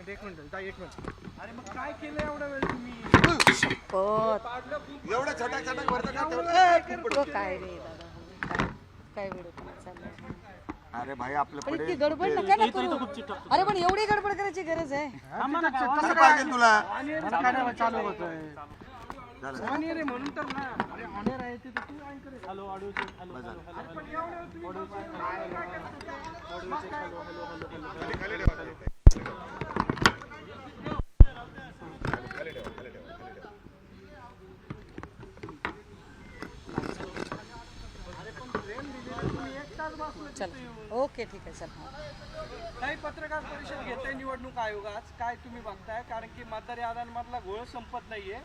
एक मिनिट अरे मग काय केलं एवढा वेळ तुम्ही? एवढं छटाक छटाक भरतं का काय रे दादा, काय वेळ चाललंय? अरे भाई आपलं पण पुढे इतकी गडबड नका ना करू. अरे पण एवढी गडबड करायची गरज आहे? कसं पाहिजे तुला चालू होतोय झालं. ऑनियर आहे म्हणून तर ना. अरे ऑनियर आहे ते तर तू अँकर आहे. Hello audio check hello hello hello पण एवढं तुम्ही ऑडिओ चेक हॅलो हॅलो चल ओके ठीक आहे चल. काही पत्रकार परिषद घेताय निवडणूक आयोग आज काय तुम्ही बघताय? कारण की मतदार याद्यांमधला घोळ संपत नाहीये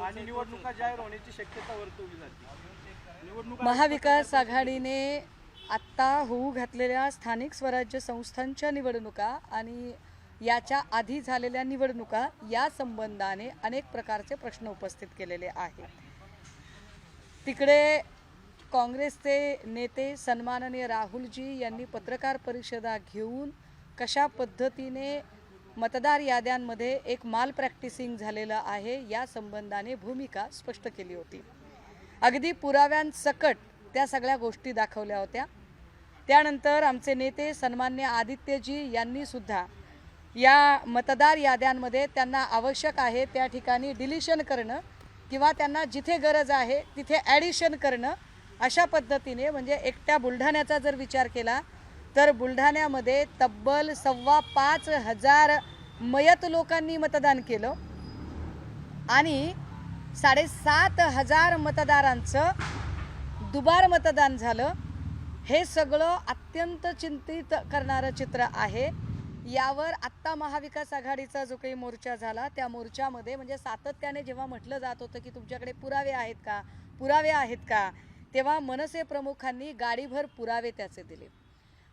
आणि निवडणुका जाहीर होण्याची शक्यता वर्तवली जाते. निवडणूक महाविकास आघाडीने आत्ता होऊ घातलेल्या स्थानिक स्वराज्य संस्थांच्या निवडणुका आणि याच्या आधी झालेल्या निवडणुका या संबंधाने अनेक प्रकारचे प्रश्न उपस्थित केलेले आहेत. तिकडे काँग्रेसचे नेते सन्माननीय राहुलजी यांनी पत्रकार परिषदा घेऊन कशा पद्धतीने मतदार याद्यांमध्ये एक माल प्रॅक्टिसिंग झालेलं आहे या संबंधाने भूमिका स्पष्ट केली होती. अगदी पुराव्यांसकट त्या सगळ्या गोष्टी दाखवल्या होत्या. त्यानंतर आमचे नेते सन्मान्य आदित्यजी यांनी सुद्धा या मतदार याद्यांमध्ये त्यांना आवश्यक आहे त्या ठिकाणी डिलिशन करणं किंवा त्यांना जिथे गरज आहे तिथे ॲडिशन करणं अशा पद्धतीने म्हणजे एकट्या बुलढाण्याचा जर विचार केला तर बुलढाण्यामध्ये तब्बल 5,500 मयत लोकांनी मतदान केलं आणि 7,500 मतदारांचं दुबार मतदान झालं. हे सगळं अत्यंत चिंतित करणारं चित्र आहे. यावर आत्ता महाविकास आघाडीचा जो काही मोर्चा झाला त्या मोर्चामध्ये म्हणजे सातत्याने जेव्हा म्हटलं जात होतं की तुमच्याकडे पुरावे आहेत का तेव्हा मनसे प्रमुखांनी गाडीभर पुरावे त्याचे दिले.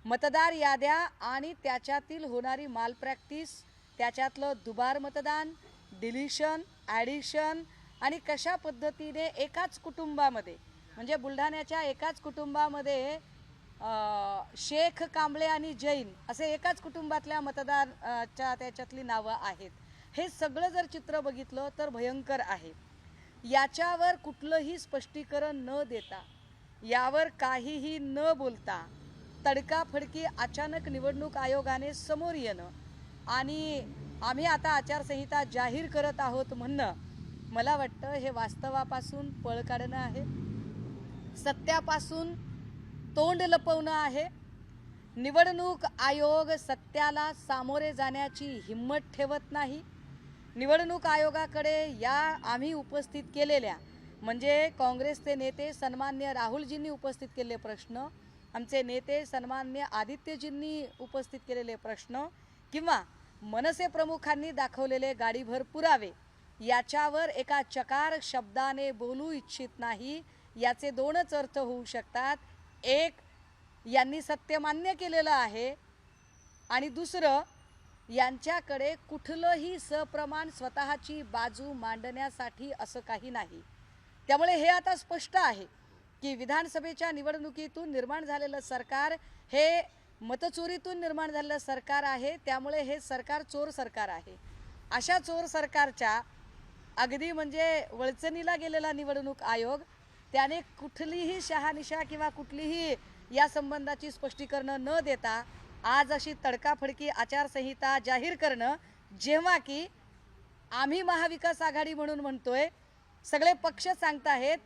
मतदार याद्या आणि त्याच्यातील होणारी माल प्रॅक्टिस, त्याच्यातलं दुबार मतदान, डिलिशन, ॲडिशन आणि कशा पद्धतीने एकाच कुटुंबामध्ये म्हणजे बुलढाण्याच्या एकाच कुटुंबामध्ये शेख, कांबळे आणि जैन असे एकाच कुटुंबातल्या मतदाराच्या त्याच्यातली नावं आहेत. हे सगळं जर चित्र बघितलं तर भयंकर आहे. याच्यावर कुठलंही स्पष्टीकरण न देता, यावर काहीही न बोलता तडकाफडकी अचानक निवडणूक आयोगाने समोर येणं आणि आम्ही आता आचारसंहिता जाहीर करत आहोत म्हणणं मला वाटतं हे वास्तवापासून पळ काढणं आहे, सत्यापासून तोंड लपवणं आहे. निवडणूक आयोग सत्याला सामोरे जाण्याची हिम्मत ठेवत नाही. निवडणूक आयोगाकडे या आम्ही उपस्थित केलेल्या म्हणजे काँग्रेसचे नेते सन्मान्य राहुलजींनी उपस्थित केलेले प्रश्न, आमचे नेते सन्मान्य आदित्यजींनी उपस्थित केलेले प्रश्न किंवा मनसे प्रमुखांनी दाखवलेले गाडीभर पुरावे याच्यावर एका चकार शब्दाने बोलू इच्छित नाही. याचे दोनच अर्थ होऊ शकतात. एक, यांनी सत्य मान्य केलेलं आहे आणि दुसरं, यांच्याकडे कुठलंही सप्रमाण स्वतःची बाजू मांडण्यासाठी असं काही नाही. त्यामुळे हे आता स्पष्ट आहे की विधानसभेच्या निवडणुकीतून निर्माण झालेलं सरकार हे मतचोरीतून निर्माण झालेलं सरकार आहे. त्यामुळे हे सरकार चोर सरकार आहे. अशा चोर सरकारच्या अगदी म्हणजे वळचणीला गेलेला निवडणूक आयोग त्याने कुठलीही शहानिशा किंवा कुठलीही या संबंधाची स्पष्टीकरणं न देता आज अशी तडकाफडकी आचारसंहिता जाहीर करणं, जेव्हा की आम्ही महाविकास आघाडी म्हणून म्हणतोय, सगळे पक्ष सांगताहेत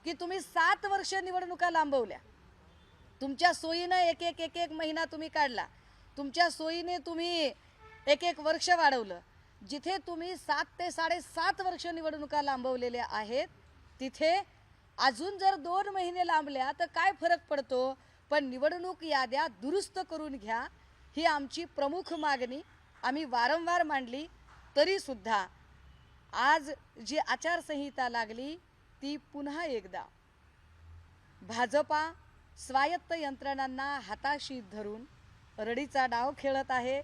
की तुम्ही 7 वर्ष निवडणुका लांबवल्या, तुमच्या सोयीनं एक महिना तुम्ही काढला, तुमच्या सोयीने तुम्ही एक वर्ष वाढवलं. जिथे तुम्ही 7 ते 7.5 वर्ष निवडणुका लांबवलेल्या आहेत तिथे अजून जर 2 महिने लांबल्या तर काय फरक पडतो, पण निवडणूक याद्या दुरुस्त करून घ्या ही आमची प्रमुख मागणी आम्ही वारंवार मांडली. तरीसुद्धा आज जी आचारसंहिता लागली ती पुन्हा एकदा भाजपा स्वायत्त यंत्रणांना हाताशी धरून रडीचा डाव खेळत आहे.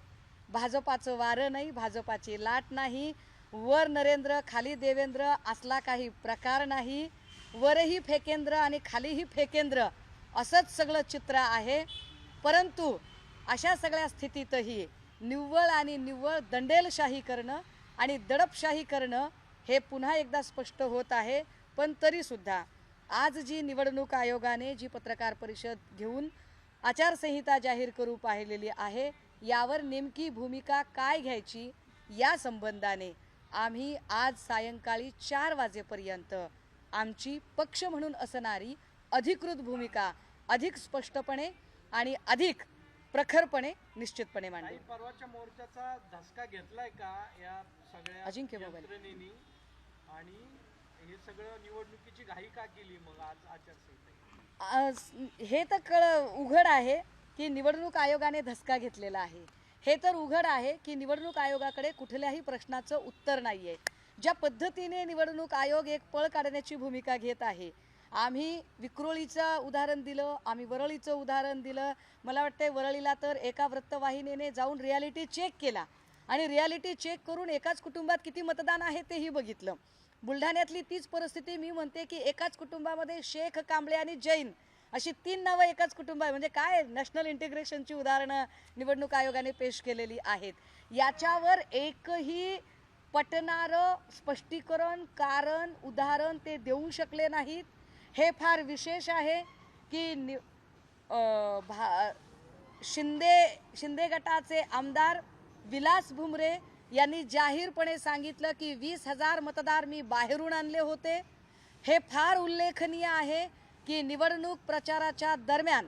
भाजपाचं वारं नाही, भाजपाची लाट नाही, वर नरेंद्र खाली देवेंद्र असला काही प्रकार नाही, वरही फेकेंद्र आणि खालीही फेकेंद्र असंच सगळं चित्र आहे. परंतु अशा सगळ्या स्थितीतही निव्वळ आणि निव्वळ दंडेलशाही करणं आणि दडपशाही करणं हे पुन्हा एकदा स्पष्ट होत आहे. पण तरीसुद्धा आज जी निवडणूक आयोगाने जी पत्रकार परिषद घेऊन आचारसंहिता जाहीर करू पाहिलेली आहे, यावर नेमकी भूमिका काय घ्यायची या संबंधाने आम्ही आज सायंकाळी 4 वाजेपर्यंत आमची पक्ष म्हणून असणारी अधिकृत भूमिका अधिक स्पष्टपणे आणि अधिक प्रखरपणे निश्चितपणे मांडू. काही परवाच्या मोर्चाचा धसका घेतलाय का या सगळ्या अजिंक्य मोबाईल. यंत्रणेनी? आणि हे सगळं निवडणुकीची घाई का केली मग आज आचारसंहिता? हे तर उघड आहे की निवडणूक आयोगाने धसका घेतलेला आहे. हे तर उघड आहे की निवडणूक आयोगाकडे कुठल्याही प्रश्नाचं उत्तर नाही आहे. ज्या पद्धतीने निवडणूक आयोग एक पळ काढण्याची भूमिका घेत आहे, आम्ही विक्रोळीचं उदाहरण दिलं, आम्ही वरळीचं उदाहरण दिलं. मला वाटतं वरळीला तर एका वृत्तवाहिनीने जाऊन रियालिटी चेक केला आणि रियालिटी चेक करून एकाच कुटुंबात किती मतदान आहे तेही बघितलं. बुलढाण्यातली तीच परिस्थिती मी म्हणते की एकाच कुटुंबामध्ये शेख, कांबळे आणि जैन अशी 3 नावं एकाच कुटुंबात, म्हणजे काय नॅशनल इंटिग्रेशनची उदाहरणं निवडणूक आयोगाने पेश केलेली आहेत. याच्यावर एकही पटणारं स्पष्टीकरण, कारण, उदाहरण ते देऊ शकले नाहीत. हे फार विशेष आहे की शिंदे गटाचे आमदार विलास भुमरे यांनी जाहीरपणे सांगितलं की 20,000 मतदार मी बाहेरून आणले होते. हे फार उल्लेखनीय आहे की निवडणूक प्रचाराच्या दरम्यान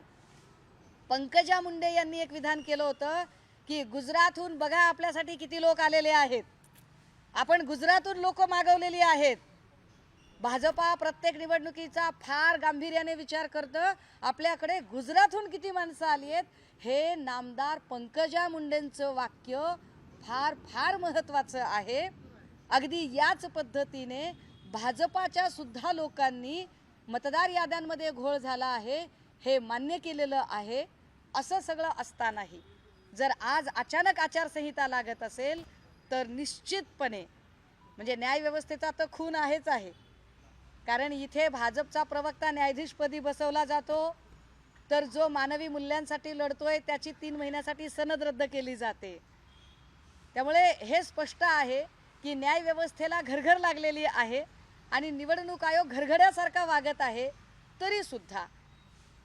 पंकजा मुंडे यांनी एक विधान केलं होतं की गुजरातहून बघा आपल्यासाठी किती लोक आलेले आहेत, आपण गुजरातहून लोक मागवलेली आहेत. भाजपा प्रत्येक निवडणुकीचा फार गांभीर्याने विचार करतं, आपल्याकडे गुजरातहून किती माणसं आली आहेत. हे नामदार पंकजा मुंडेंचं वाक्य फार फार महत्त्वाचं आहे. अगदी याच पद्धतीने भाजपाच्या सुद्धा लोकांनी मतदार याद्यांमध्ये घोळ झाला आहे हे मान्य केलेलं आहे. असं सगळं असतानाही जर आज अचानक आचारसंहिता लागत असेल तर निश्चितपणे म्हणजे न्यायव्यवस्थेचा तर खून आहेच आहे. कारण इथे भाजपचा प्रवक्ता न्यायाधीशपदी बसवला जातो, तर जो मानवी मूल्यांसाठी लढतोय त्याची 3 महिन्यासाठी सनद रद्द केली जाते. त्यामुळे हे स्पष्ट आहे की न्यायव्यवस्थेला घरघर लागलेली आहे आणि निवडणूक आयोग घरघड्यासारखा वागत आहे. तरीसुद्धा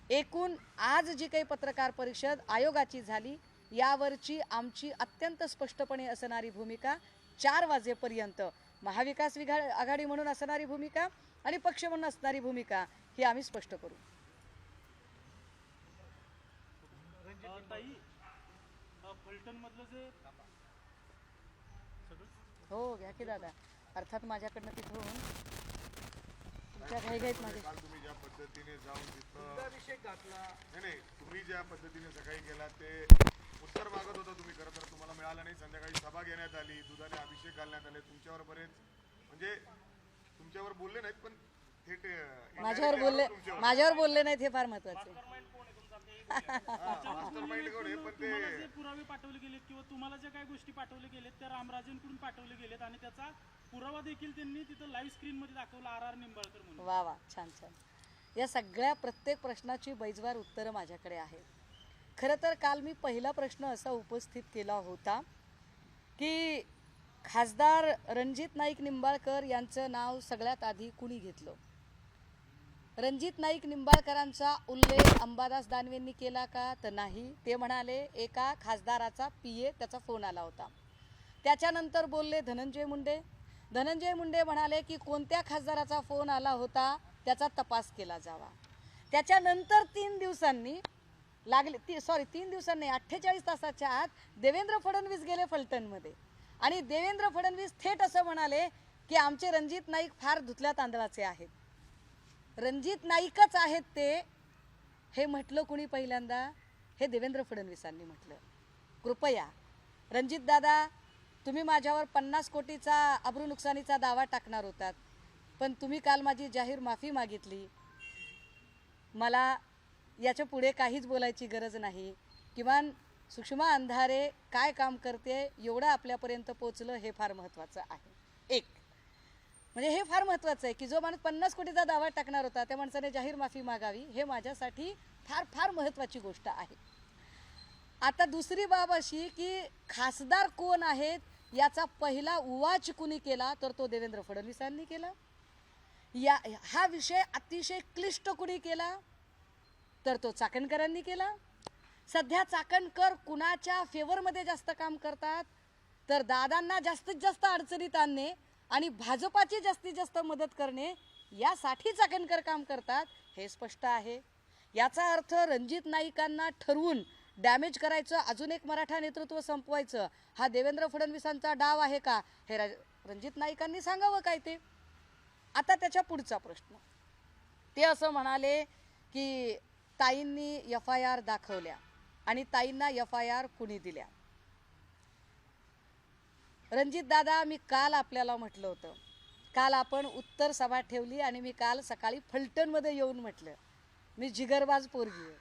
एकूण आज जी काही पत्रकार परिषद आयोगाची झाली यावरची आमची अत्यंत स्पष्टपणे असणारी भूमिका 4 वाजेपर्यंत महाविकास आघाडी म्हणून असणारी भूमिका आणि पक्ष म्हणून असणारी भूमिका ही आम्ही स्पष्ट करू. फलटणमधलं जे हो घ्या की दादा, अर्थात माझ्याकडनं तिथून तुमच्या घाईघाईत माझे काल तुम्ही ज्या पद्धतीने जाऊन तिथं अभिषेक घातला, नाही तुम्ही ज्या पद्धतीने सकाळी गेला ते उत्तर मागत होता तुम्ही, खरं तर तुम्हाला मिळालं नाही. संध्याकाळी सभा घेण्यात आली, दुधाने अभिषेक घालण्यात आले, तुमच्यावर बरेच म्हणजे तुमच्यावर बोलले नाहीत पण थेट माझ्यावर बोलले नाहीत हे फार महत्वाचं आहे. तुम्हाला जे पुरावे पाठवले गेलेत किंवा तुम्हाला ज्या काही गोष्टी पाठवल्या गेलेत त्या रामराजेंकडून पाठवले गेलेत आणि त्याचा पुरावा देखील त्यांनी तिथं लाईव्ह स्क्रीन मध्ये दाखवला RR निंबाळकर म्हणून. वा वा, छान छान. या सगळ्या प्रत्येक प्रश्नाची बैजवार उत्तरं माझ्याकडे आहेत. खरं तर काल मी पहिला प्रश्न असा उपस्थित केला होता की खासदार रणजित नाईक निंबाळकर यांचं नाव सगळ्यात आधी कुणी घेतलं. रणजित नाईक निंबाळकरांचा उल्लेख अंबादास दानवेंनी केला का, तर नाही. ते म्हणाले एका खासदाराचा PA त्याचा फोन आला होता. त्याच्यानंतर बोलले धनंजय मुंडे. धनंजय मुंडे म्हणाले की कोणत्या खासदाराचा फोन आला होता त्याचा तपास केला जावा. त्याच्यानंतर 3 दिवसांनी 48 तासाच्या आत देवेंद्र फडणवीस गेले फलटणमध्ये आणि देवेंद्र फडणवीस थेट असं म्हणाले की आमचे रणजित नाईक फार धुतल्या तांदळाचे आहेत. रणजित नाईकच आहेत ते हे म्हटलं कुणी पहिल्यांदा, हे देवेंद्र फडणवीसांनी म्हटलं. कृपया रणजित दादा, तुम्ही माझ्यावर 50 कोटीचा अब्रू नुकसानीचा दावा टाकणार होतात, पण तुम्ही काल माझी जाहीर माफी मागितली. मला याच्या पुढे काहीच बोलायची गरज नाही. किमान सुषमा अंधारे काय काम करते एवढं आपल्यापर्यंत पोचलं हे फार महत्त्वाचं आहे. एक म्हणजे हे फार महत्त्वाचं आहे की जो माणूस 50 कोटीचा दावा टाकणार होता त्या माणसाने जाहीर माफी मागावी, हे माझ्यासाठी फार फार महत्त्वाची गोष्ट आहे. आता दुसरी बाब अशी की खासदार कोण आहेत याचा पहिला उवाच कुणी केला तर तो देवेंद्र फडणवीसांनी केला. हा विषय अतिशय क्लिष्ट कुणी केला तर तो चाकणकरांनी केला. सध्या चाकणकर कुणाच्या फेवरमध्ये जास्त काम करतात तर दादांना जास्तीत जास्त अडचणीत आणणे आणि भाजपाची जास्तीत जास्त मदत करणे यासाठी चाकणकर काम करतात हे स्पष्ट आहे. याचा अर्थ रणजित नाईकांना ठरवून डॅमेज करायचं, अजून एक मराठा नेतृत्व संपवायचं हा देवेंद्र फडणवीसांचा डाव आहे का हे रणजित नाईकांनी सांगावं काय ते. आता त्याच्या पुढचा प्रश्न, ते असं म्हणाले की ताईंनी FIR दाखवल्या आणि ताईंना FIR कुणी दिल्या. रणजित दादा, मी काल आपल्याला म्हटलं होतं, काल आपण उत्तर सभा ठेवली आणि मी काल सकाळी फलटणमध्ये येऊन म्हटलं मी जिगरबाज पोरगी आहे,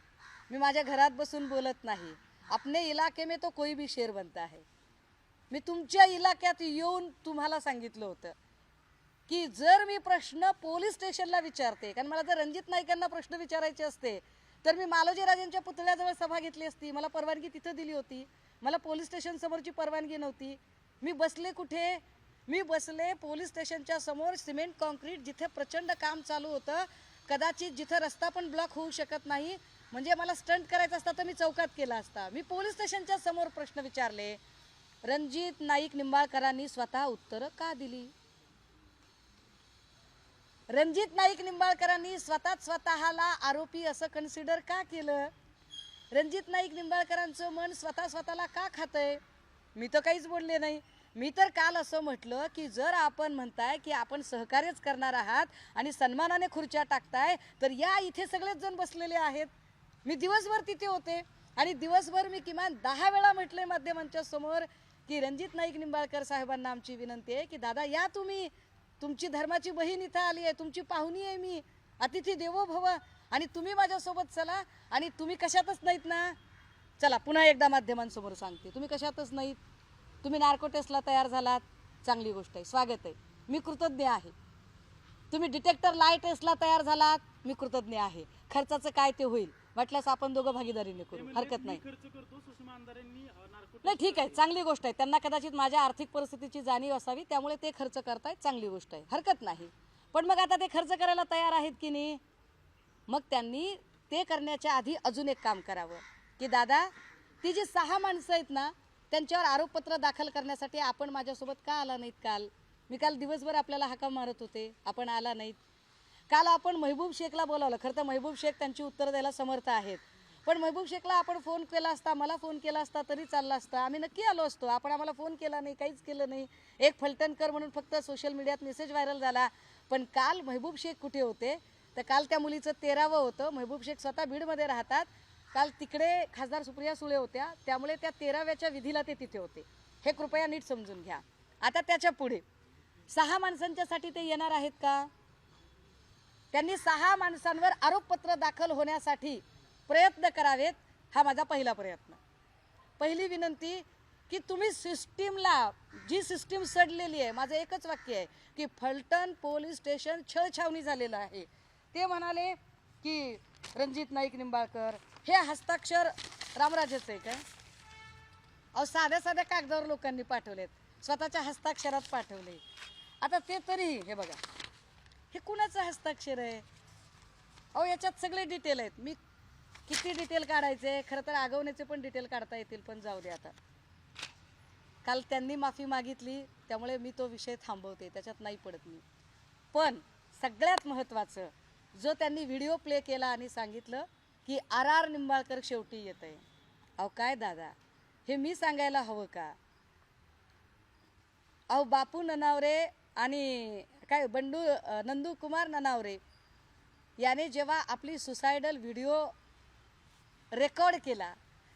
मी माझ्या घरात बसून बोलत नाही, अपने इलाके में तो कोई भी शेर बनता है. मी तुमच्या इलाक्यात येऊन तुम्हाला सांगितलं होतं की जर मी प्रश्न पोलीस स्टेशनला विचारते, कारण मला जर रणजित नाईकांना प्रश्न विचारायचे असते तर मी मालोजीराजेंच्या पुतळ्याजवळ सभा घेतली असती, मला परवानगी तिथं दिली होती, मला पोलीस स्टेशन समोरची परवानगी नव्हती. मी बसले कुठे? मी बसले पोलीस स्टेशनच्या समोर सिमेंट कॉन्क्रीट जिथे प्रचंड काम चालू होतं, कदाचित जिथं रस्ता पण ब्लॉक होऊ शकत नाही, म्हणजे मला स्टंट करायचा असता तर मी चौकात केला असता. मी पोलीस स्टेशनच्या समोर प्रश्न विचारले. रणजित नाईक निंबाळकरांनी स्वतः उत्तरं का दिली? रणजित नाईक निंबाळकरांनी स्वतःला आरोपी असं कन्सिडर का केलं? रणजित नाईक निंबाळकरांचं मन स्वतःला का खातंय? मी तर काहीच बोलले नाही. मी तर काल असं म्हटलं की जर आपण म्हणताय की आपण सहकार्यच करणार आहात आणि सन्मानाने खुर्च्या टाकताय तर या इथे सगळेच जण बसलेले आहेत. मी दिवसभर तिथे होते आणि दिवसभर मी किमान 10 वेळा म्हटलंय माध्यमांच्या समोर की रणजित नाईक निंबाळकर साहेबांना आमची विनंती आहे की दादा या, तुम्ही, तुमची धर्माची बहीण इथं आली आहे, तुमची पाहुणी आहे मी, अतिथी देवो भव, आणि तुम्ही माझ्यासोबत चला. आणि तुम्ही कशातच नाहीत ना. चला पुन्हा एकदा माध्यमांसमोर सांगते, तुम्ही कशातच नाहीत. तुम्ही नार्को टेस्टला तयार झालात, चांगली गोष्ट आहे, स्वागत आहे, मी कृतज्ञ आहे. तुम्ही डिटेक्टर लाय टेस्टला तयार झालात, मी कृतज्ञ आहे. खर्चाचं काय ते होईल, वाटल्यास आपण दोघं भागीदारीने करू, हरकत नाही. नाही ठीक आहे, चांगली गोष्ट आहे. त्यांना कदाचित माझ्या आर्थिक परिस्थितीची जाणीव असावी त्यामुळे ते खर्च करतायत, चांगली गोष्ट आहे, हरकत नाही. पण मग आता ते खर्च करायला तयार आहेत की नाही? मग त्यांनी ते करण्याच्या आधी अजून एक काम करावं की दादा, ती जी 6 माणसं आहेत ना त्यांच्यावर आरोपपत्र दाखल करण्यासाठी आपण माझ्यासोबत का आला नाहीत? काल मी दिवसभर आपल्याला हाका मारत होते, आपण आला नाहीत. काल आपण महबूब शेखला बोलावलं. खरं तर महबूब शेख त्यांची उत्तरं द्यायला समर्थ आहेत, पण महबूब शेखला आपण फोन केला असता, मला फोन केला असता तरी चालला असता, आम्ही नक्की आलो असतो. आपण आम्हाला फोन केला नाही, काहीच केलं नाही. एक फलटणकर म्हणून फक्त सोशल मीडियात मेसेज व्हायरल झाला. पण काल महबूब शेख कुठे होते? तर काल त्या मुलीचं 13वं होतं. महबूब शेख स्वतः बीडमध्ये राहतात. काल तिकडे खासदार सुप्रिया सुळे होत्या, त्यामुळे त्या 13व्याच्या विधीला ते तिथे होते. हे कृपया नीट समजून घ्या. आता त्याच्या पुढे 6 माणसांच्यासाठी ते येणार आहेत का? त्यांनी 6 माणसांवर आरोपपत्र दाखल होण्यासाठी प्रयत्न करावेत, हा माझा पहिला प्रयत्न. पहिली विनंती की तुम्ही सिस्टीमला, जी सिस्टीम सडलेली आहे, माझं एकच वाक्य आहे की फलटण पोलीस स्टेशन छळछावणी झालेलं आहे. ते म्हणाले की रणजित नाईक निंबाळकर हे हस्ताक्षर रामराजेच आहे काय? अहो साध्या साध्या कागदावर लोकांनी पाठवलेत, स्वतःच्या हस्ताक्षरात पाठवले. आता ते तरी हे बघा, हे कुणाचं हस्ताक्षर आहे? अहो याच्यात सगळे डिटेल आहेत. मी किती डिटेल काढायचे? खरं तर आगवण्याचे पण डिटेल काढता येतील, पण जाऊ दे. आता काल त्यांनी माफी मागितली त्यामुळे मी तो विषय थांबवते, त्याच्यात नाही पडत मी. पण सगळ्यात महत्त्वाचं, जो त्यांनी व्हिडिओ प्ले केला आणि सांगितलं की RR निंबाळकर शेवटी येत आहे. अहो काय दादा, हे मी सांगायला हवं का? अहो बापू ननावरे आणि काय नंदू कुमार ननावरे याने जेव्हा आपली सुसायडल व्हिडिओ रेकॉर्ड केला,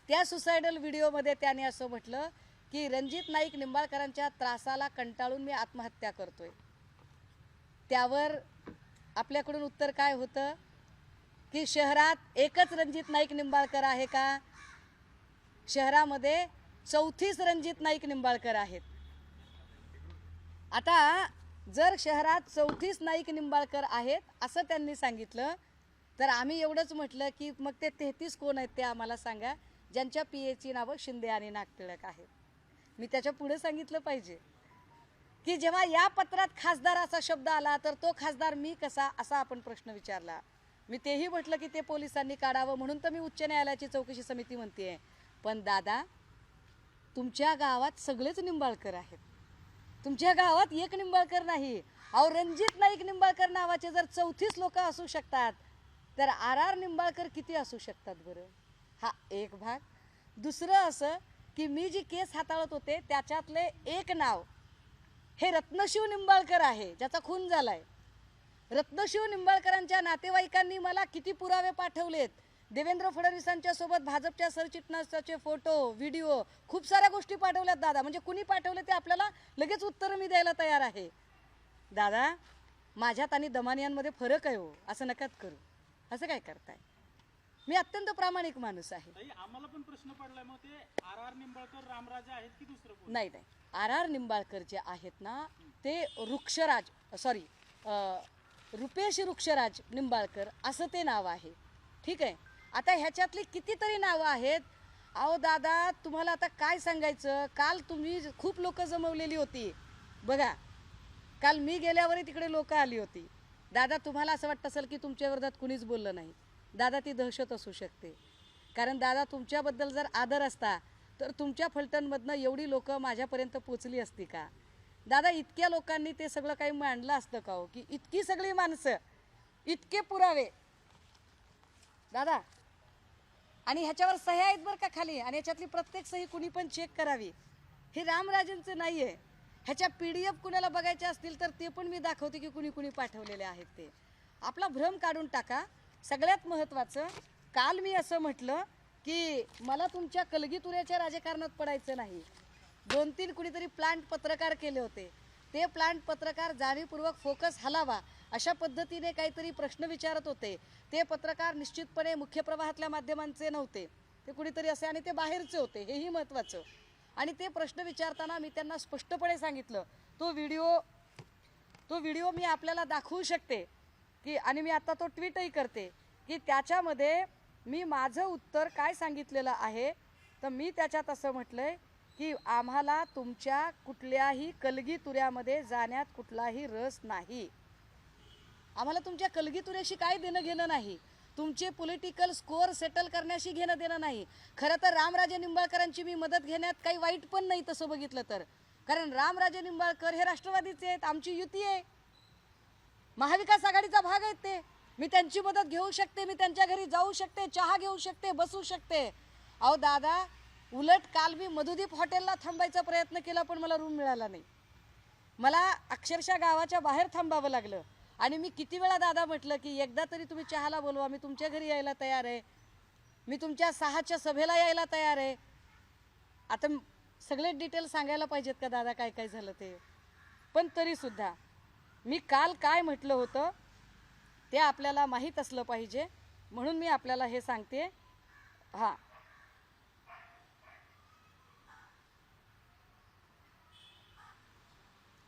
त्या सुसायडल व्हिडिओमध्ये त्याने असं म्हटलं की रणजित नाईक निंबाळकरांच्या त्रासाला कंटाळून मी आत्महत्या करतोय. त्यावर आपल्याकडून उत्तर काय होतं की शहरात एकच रणजित नाईक निंबाळकर आहे का? शहरामध्ये 34 रणजित नाईक निंबाळकर आहेत. आता जर शहरात 34 नाईक निंबाळकर आहेत असं त्यांनी सांगितलं तर आम्ही एवढंच म्हटलं की मग ते 33 कोण आहेत ते आम्हाला सांगा. ज्यांच्या PAची नावं शिंदे आणि नागटिळक आहेत. मी त्याच्या पुढे सांगितलं पाहिजे की जेव्हा या पत्रात खासदार असा शब्द आला तर तो खासदार मी कसा, असा आपण प्रश्न विचारला. मी तेही म्हटलं की ते पोलिसांनी काढावं, म्हणून तर मी उच्च न्यायालयाची चौकशी समिती म्हणते. पण दादा, तुमच्या गावात सगळेच निंबाळकर आहेत. तुमच्या गावात एक निंबाळकर नाही. अहो, रणजित नाईक निंबाळकर नावाचे जर 34 लोक असू शकतात तर RR निंबाळकर किती असू शकतात बरं? हा एक भाग. दुसरं असं की मी जी केस हाताळत होते त्याच्यातले एक नाव हे रत्नशिव निंबाळकर आहे, ज्याचा खून झालाय. रत्नशिव निंबाळकरांच्या नातेवाईकांनी मला किती पुरावे पाठवलेत. देवेंद्र फडणवीसांच्या सोबत भाजपच्या सरचिटणीसाचे फोटो, व्हिडिओ, खूप साऱ्या गोष्टी पाठवल्यात दादा. म्हणजे कुणी पाठवले ते आपल्याला लगेच उत्तर मी द्यायला तयार आहे. दादा, माझ्यात आणि दमानियांमध्ये फरक आहे हो, असं नकात करू. असं काय करताय? मी अत्यंत प्रामाणिक माणूस आहे. आम्हाला पण प्रश्न पडलाय, मग ते RR निंबाळकर रामराजे आहेत की दुसरं कोण? नाही, RR निंबाळकर जे आहेत ना ते रुपेश वृक्षराज निंबाळकर असं ते नाव आहे. ठीक आहे. आता ह्याच्यातली कितीतरी नावं आहेत. अहो दादा, तुम्हाला आता काय सांगायचं. काल तुम्ही खूप लोक जमवलेली होती बघा. काल मी गेल्यावरही तिकडे लोक आली होती. दादा, तुम्हाला असं वाटतं असेल की तुमच्या विरोधात कुणीच बोललं नाही. दादा, ती दहशत असू शकते. कारण दादा, तुमच्याबद्दल जर आदर असता तर तुमच्या फलटणमधनं एवढी लोक माझ्यापर्यंत पोचली असती का? दादा, इतक्या लोकांनी ते सगळं काही मांडलं असतं का हो? की इतकी सगळी माणसं, इतके पुरावे दादा, आणि ह्याच्यावर सह्या आहेत बरं का खाली, आणि ह्याच्यातली प्रत्येक सही कुणी पण चेक करावी. हे रामराजेंचं नाही आहे. ह्याच्या PDF कुणाला बघायच्या असतील तर ते पण मी दाखवते की कुणी कुणी पाठवलेले आहेत ते. आपला भ्रम काढून टाका. सगळ्यात महत्त्वाचं, काल मी असं म्हटलं की मला तुमच्या कलगीतुऱ्याच्या राजकारणात पडायचं नाही. 2-3 कुणीतरी प्लांट पत्रकार केले होते. ते प्लांट पत्रकार जाणीवपूर्वक फोकस हलावा अशा पद्धतीने काहीतरी प्रश्न विचारत होते. ते पत्रकार निश्चितपणे मुख्य प्रवाहातल्या माध्यमांचे नव्हते. ते कुणीतरी असे आणि ते बाहेरचे होते, हेही महत्त्वाचं. आणि ते प्रश्न विचारताना मी त्यांना स्पष्टपणे सांगितलं. तो व्हिडिओ मी आपल्याला दाखवू शकते की, आणि मी आता तो ट्विटही करते की त्याच्यामध्ये मी माझं उत्तर काय सांगितलेलं आहे. तर मी त्याच्यात असं म्हटलंय की आम्हाला तुमच्या कुठल्याही कलगीतुऱ्यामध्ये जाण्यात कुठलाही रस नाही. आम्हाला तुमच्या कलगीतुऱ्याशी काय देणं घेणं नाही. तुमचे पॉलिटिकल स्कोअर सेटल करण्याशी घेणं देणं नाही. खरं तर रामराजे निंबाळकरांची मी मदत घेण्यात काही वाईट पण नाही तसं बघितलं तर. कारण रामराजे निंबाळकर हे राष्ट्रवादीचे आहेत, आमची युती आहे, महाविकास आघाडीचा भाग आहेत ते. मी त्यांची मदत घेऊ शकते, मी त्यांच्या घरी जाऊ शकते, चहा घेऊ शकते, बसू शकते. अहो दादा, उलट काल मी मधुदीप हॉटेलला थांबायचा प्रयत्न केला पण मला रूम मिळाला नाही. मला अक्षरशः गावाच्या बाहेर थांबावं लागलं. आणि मी किती वेळा दादा म्हटलं की एकदा तरी तुम्ही चहाला बोलवा, मी तुमच्या घरी यायला तयार आहे, मी तुमच्या 6च्या सभेला यायला तयार आहे. आता सगळे डिटेल सांगायला पाहिजेत का दादा काय काय झालं ते? पण तरीसुद्धा मी काल काय म्हटलं होतं ते आपल्याला माहीत असलं पाहिजे, म्हणून मी आपल्याला हे सांगते. हां,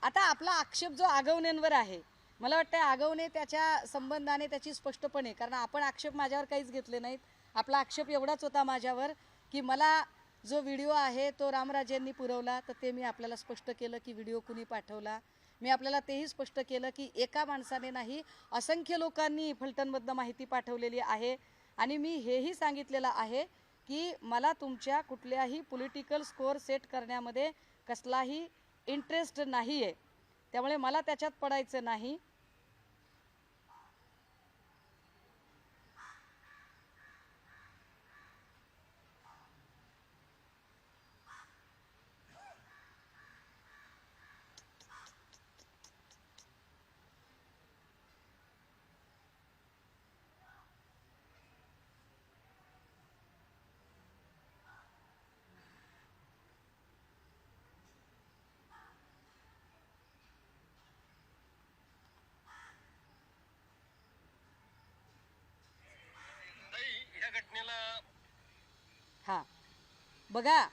आता आपला आक्षेप जो आगवणेंवर आहे, मला वाटतं आगवणे त्याच्या संबंधाने त्याची स्पष्टपणे, कारण आपण आक्षेप माझ्यावर काहीच घेतले नाहीत. आपला आक्षेप एवढाच होता माझ्यावर की मला जो व्हिडिओ आहे तो रामराजेंनी पुरवला. तर ते मी आपल्याला स्पष्ट केलं की व्हिडिओ कुणी पाठवला. मी आपल्याला तेही स्पष्ट केलं की एका माणसाने नाही, असंख्य लोकांनी फलटणमधनं माहिती पाठवलेली आहे. आणि मी हेही सांगितलेलं आहे की मला तुमच्या कुठल्याही पॉलिटिकल स्कोअर सेट करण्यामध्ये कसलाही इंटरेस्ट नाही आहे, त्यामुळे मला त्याच्यात पडायचं नाही. हां, बघा,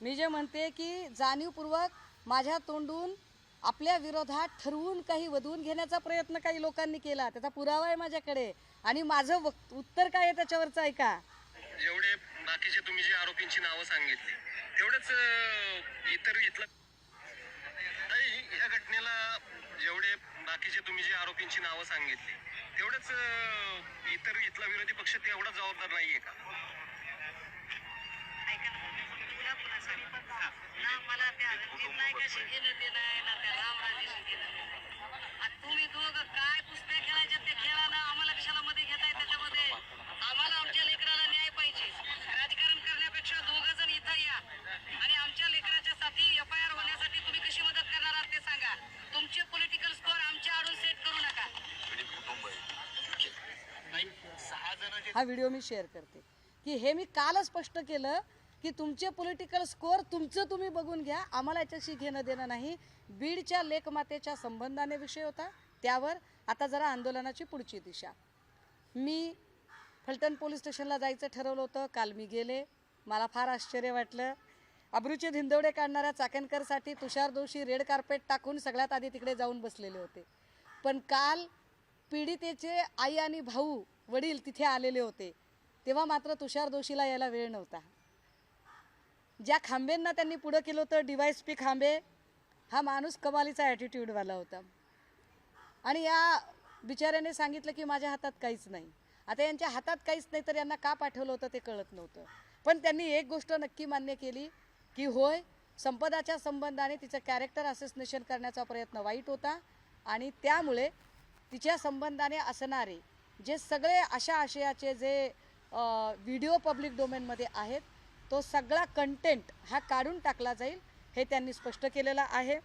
मी जे म्हणते की जाणीवपूर्वक माझ्या तोंडून आपल्या विरोधात ठरवून काही वधवून घेण्याचा प्रयत्न काही लोकांनी केला, त्याचा पुरावा आहे माझ्याकडे. आणि माझं उत्तर काय आहे त्याच्यावरचं ऐका. एवढे बाकीचे तुम्ही जे आरोपींची नावं सांगितली तेवढेच इथलं ताई, या घटनेला जेवढे बाकीचे तुम्ही जे आरोपींची नावं सांगितली तेवढेच इथला विरोधी पक्ष तेवढा जबाबदार नाहीये का? ऐका ना, तुला पुन्हा सांगतो. ना मला त्या निर्णायकाशी घेणं देणं आहे ना त्या रामराजेशी घेणं देणं आहे. आणि तुम्ही दोघं काय कुस्त्या खेळायच्या ते खेळा ना, आम्हाला कशाला मध्ये घेताय त्याच्यामध्ये. आम्हाला आमच्या लेकराला न्याय पाहिजे. राजकारण करण्यापेक्षा दोघं जण इथं या आणि आमच्या लेकराच्या साठी FIR होण्यासाठी तुम्ही कशी मदत करणार आहात ते सांगा. तुमचे पॉलिटिकल स्कोर आमच्या आडून सेट करू नका. हा व्हिडिओ मी शेअर करते की हे मी कालच स्पष्ट केलं की तुमचे पॉलिटिकल स्कोअर तुमचं तुम्ही बघून घ्या, आम्हाला याच्याशी घेणं देणं नाही. बीडच्या लेकमातेच्या संबंधाने विषय होता त्यावर. आता जरा आंदोलनाची पुढची दिशा. मी फलटण पोलीस स्टेशनला जायचं ठरवलं होतं. काल मी गेले. मला फार आश्चर्य वाटलं. अब्रूचे धिंदवडे काढणाऱ्या चाकणकरसाठी तुषार दोषी रेड कार्पेट टाकून सगळ्यात आधी तिकडे जाऊन बसलेले होते. पण काल पीडितेचे आई आणि भाऊ वडील तिथे आलेले होते तेव्हा मात्र तुषार दोषीला यायला वेळ नव्हता. ज्या खांबेंना त्यांनी पुढं केलं होतं, DYSP खांबे, हा माणूस कमालीचा ॲटिट्यूडवाला होता. आणि या बिचाऱ्याने सांगितलं की माझ्या हातात काहीच नाही. आता यांच्या हातात काहीच नाही तर यांना का पाठवलं होतं ते कळत नव्हतं. पण त्यांनी एक गोष्ट नक्की मान्य केली की होय, संपदाच्या संबंधाने तिचं कॅरेक्टर असोसिएशन करण्याचा प्रयत्न वाईट होता आणि त्यामुळे तिच्या संबंधाने असणारे जे सगळे अशा आशयाचे जे व्हिडिओ पब्लिक डोमेनमध्ये आहेत तो सगळा कंटेंट हा काढून टाकला जाईल हे त्यांनी स्पष्ट केलेलं आहे.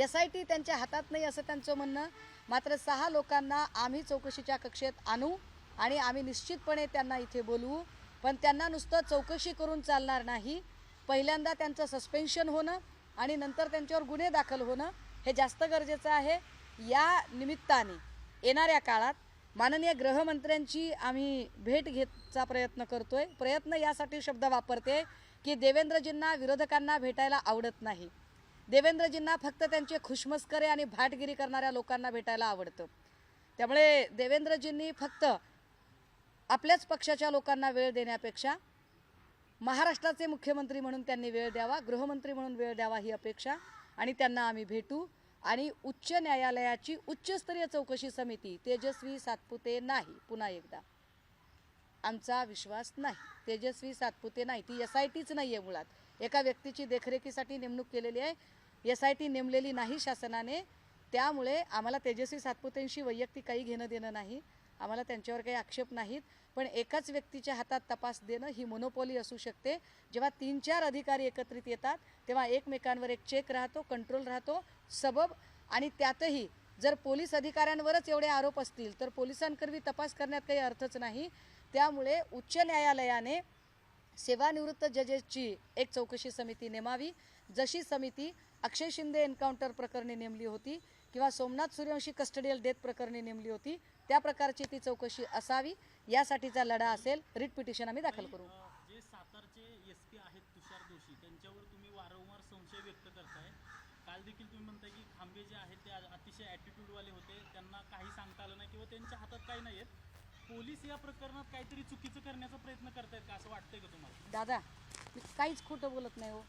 SIT त्यांच्या हातात नाही असं त्यांचं म्हणणं. मात्र 6 लोकांना आम्ही चौकशीच्या कक्षेत आणू आणि आम्ही निश्चितपणे त्यांना इथे बोलवू. पण त्यांना नुसतं चौकशी करून चालणार नाही. पहिल्यांदा त्यांचं सस्पेन्शन होणं आणि नंतर त्यांच्यावर गुन्हे दाखल होणं हे जास्त गरजेचं आहे. या निमित्ताने येणाऱ्या काळात माननीय गृहमंत्र्यांची आम्ही भेट घेण्याचा प्रयत्न करतोय. प्रयत्न यासाठी शब्द वापरते की देवेंद्रजींना विरोधकांना भेटायला आवडत नाही. देवेंद्रजींना फक्त त्यांचे खुशमस्करे आणि भाटगिरी करणाऱ्या लोकांना भेटायला आवडतं. त्यामुळे देवेंद्रजींनी फक्त आपल्याच पक्षाच्या लोकांना वेळ देण्यापेक्षा महाराष्ट्राचे मुख्यमंत्री म्हणून त्यांनी वेळ द्यावा, गृहमंत्री म्हणून वेळ द्यावा ही अपेक्षा. आणि त्यांना आम्ही भेटू आणि उच्च न्यायालयाची उच्चस्तरीय चौकशी समिती तेजस्वी सातपुते नाही. पुन्हा एकदा आमचा विश्वास नाही. तेजस्वी सातपुते नाही, ती SITच नाही आहे. मुळात एका व्यक्तीची देखरेखीसाठी नेमणूक केलेली आहे. SIT नेमलेली नाही शासनाने. त्यामुळे आम्हाला तेजस्वी सातपुतेंशी वैयक्तिक काही घेणं देणं नाही. आम्हाला त्यांच्यावर काही आक्षेप नाहीत. पण एकाच व्यक्तीच्या हातात तपास देणं ही मोनोपॉली असू शकते. जेव्हा 3-4 अधिकारी एकत्रित येतात तेव्हा एकमेकांवर एक चेक राहतो, कंट्रोल राहतो, सबब. आणि त्यातही जर पोलीस अधिकाऱ्यांवरच एवढे आरोप असतील तर पोलिसांकरवी तपास करण्यात काही अर्थच नाही. त्यामुळे उच्च न्यायालयाने सेवानिवृत्त जजेसची एक चौकशी समिती नेमावी. जशी समिती अक्षय शिंदे एन्काउंटर प्रकरणी नेमली होती किंवा सोमनाथ सूर्यवंशी कस्टडियल डेथ प्रकरणी नेमली होती त्या प्रकारची ती चौकशी असावी. यासाठीचा लढा असेल. रिट पिटिशन आम्ही दाखल करू. जे सातारचे SP आहेत तुषार दोषी त्यांच्यावर तुम्ही वारंवार संशय व्यक्त करताय. काल देखील तुम्ही म्हणताय की खांबे जे आहेत ते अतिशय ॲटिट्यूडवाले होते, त्यांना काही सांगता आलं नाही किंवा त्यांच्या हातात काही नाही आहेत. पोलीस या प्रकरणात काहीतरी चुकीचं करण्याचा प्रयत्न करतायत का असं वाटतंय का तुम्हाला? दादा, मी काहीच खोटं बोलत नाही हो.